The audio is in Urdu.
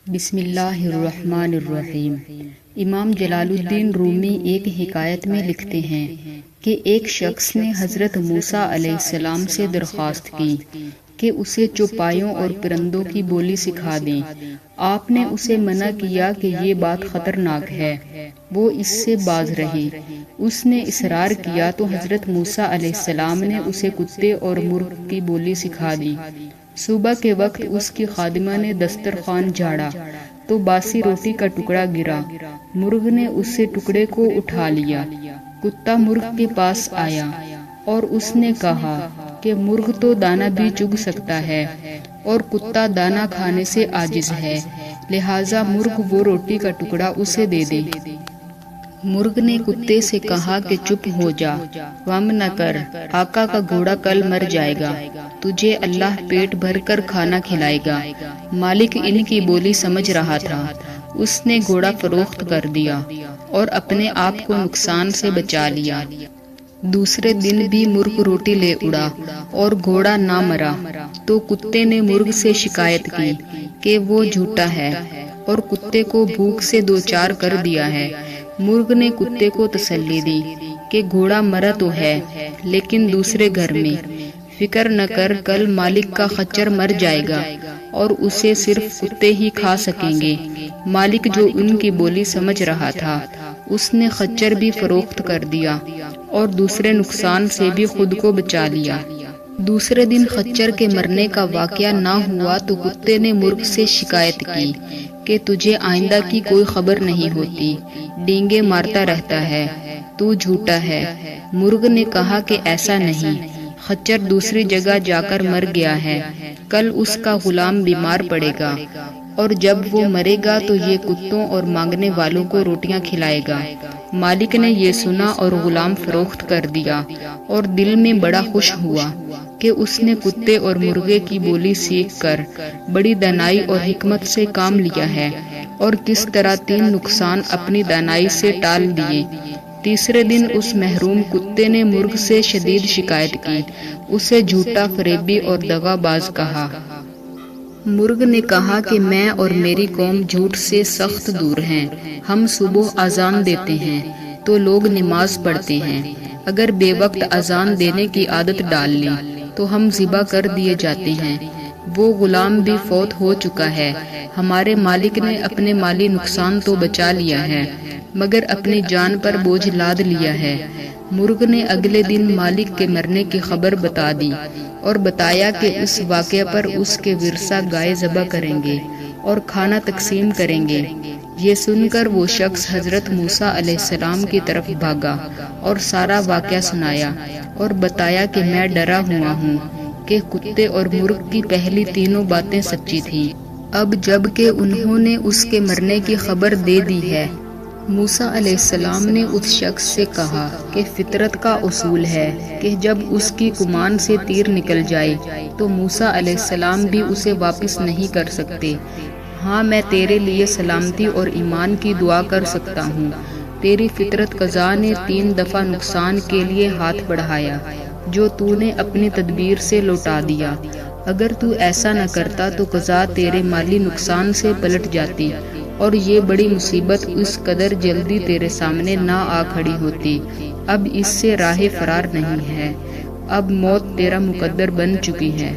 بسم اللہ الرحمن الرحیم۔ امام جلال الدین رومی ایک حکایت میں لکھتے ہیں کہ ایک شخص نے حضرت موسیٰ علیہ السلام سے درخواست کی کہ اسے چوپایوں اور پرندوں کی بولی سکھا دیں۔ آپ نے اسے منع کیا کہ یہ بات خطرناک ہے، وہ اس سے باز رہے۔ اس نے اصرار کیا تو حضرت موسیٰ علیہ السلام نے اسے کتے اور مرغ کی بولی سکھا دی۔ صبح کے وقت اس کی خادمہ نے دسترخوان جھاڑا تو باسی روٹی کا ٹکڑا گرا۔ مرغ نے اس سے ٹکڑے کو اٹھا لیا۔ کتا مرغ کے پاس آیا اور اس نے کہا کہ مرغ تو دانا بھی چگ سکتا ہے اور کتا دانا کھانے سے عاجز ہے، لہٰذا مرغ وہ روٹی کا ٹکڑا اسے دے دے۔ مرغ نے کتے سے کہا کہ چپ ہو جا، غم نہ کر، آقا کا گھوڑا کل مر جائے گا، تجھے اللہ پیٹ بھر کر کھانا کھلائے گا۔ مالک ان کی بولی سمجھ رہا تھا، اس نے گھوڑا فروخت کر دیا اور اپنے آپ کو نقصان سے بچا لیا۔ دوسرے دن بھی مرغ روٹی لے اڑا اور گھوڑا نہ مرا تو کتے نے مرغ سے شکایت کی کہ وہ جھوٹا ہے اور کتے کو بھوک سے دوچار کر دیا ہے۔ مرغ نے کتے کو تسلی دی کہ گھوڑا مرا تو ہے لیکن دوسرے گھر میں، فکر نہ کر، کل مالک کا خچر مر جائے گا اور اسے صرف کتے ہی کھا سکیں گے۔ مالک جو ان کی بولی سمجھ رہا تھا، اس نے خچر بھی فروخت کر دیا اور دوسرے نقصان سے بھی خود کو بچا لیا۔ دوسرے دن خچر کے مرنے کا واقعہ نہ ہوا تو کتے نے مرغ سے شکایت کی کہ تجھے آئندہ کی کوئی خبر نہیں ہوتی، ڈینگے مارتا رہتا ہے، تو جھوٹا ہے۔ مرغ نے کہا کہ ایسا نہیں، خچر دوسری جگہ جا کر مر گیا ہے، کل اس کا غلام بیمار پڑے گا اور جب وہ مرے گا تو یہ کتوں اور مانگنے والوں کو روٹیاں کھلائے گا۔ مالک نے یہ سنا اور غلام فروخت کر دیا اور دل میں بڑا خوش ہوا کہ اس نے کتے اور مرغے کی بولی سیکھ کر بڑی دانائی اور حکمت سے کام لیا ہے اور کس طرح 3 نقصان اپنی دانائی سے ٹال دیے۔ تیسرے دن اس محروم کتے نے مرغ سے شدید شکایت کی، اسے جھوٹا، فریبی اور دغا باز کہا۔ مرغ نے کہا کہ میں اور میری قوم جھوٹ سے سخت دور ہیں، ہم صبح اذان دیتے ہیں تو لوگ نماز پڑھتے ہیں، اگر بے وقت اذان دینے کی عادت ڈال لیں تو ہم ذبح کر دیے جاتے ہیں۔ وہ غلام بھی فوت ہو چکا ہے، ہمارے مالک نے اپنے مالی نقصان تو بچا لیا ہے مگر اپنی جان پر بوجھ لاد لیا ہے۔ مرغ نے اگلے دن مالک کے مرنے کی خبر بتا دی اور بتایا کہ اس واقعہ پر اس کے ورثہ گائے ذبح کریں گے اور کھانا تقسیم کریں گے۔ یہ سن کر وہ شخص حضرت موسیٰ علیہ السلام کی طرف بھاگا اور سارا واقعہ سنایا اور بتایا کہ میں ڈرا ہوا ہوں کہ کتے اور مرغ کی پہلی تینوں باتیں سچی تھیں، اب جب کہ انہوں نے اس کے مرنے کی خبر دے دی ہے۔ موسیٰ علیہ السلام نے اس شخص سے کہا کہ فطرت کا اصول ہے کہ جب اس کی کمان سے تیر نکل جائے تو موسیٰ علیہ السلام بھی اسے واپس نہیں کر سکتے۔ ہاں، میں تیرے لیے سلامتی اور ایمان کی دعا کر سکتا ہوں۔ تیری فطرت قضا نے 3 دفعہ نقصان کے لیے ہاتھ بڑھایا جو تو نے اپنی تدبیر سے لوٹا دیا۔ اگر تو ایسا نہ کرتا تو قضا تیرے مالی نقصان سے پلٹ جاتی اور یہ بڑی مصیبت اس قدر جلدی تیرے سامنے نہ آ کھڑی ہوتی۔ اب اس سے راہ فرار نہیں ہے، اب موت تیرا مقدر بن چکی ہے۔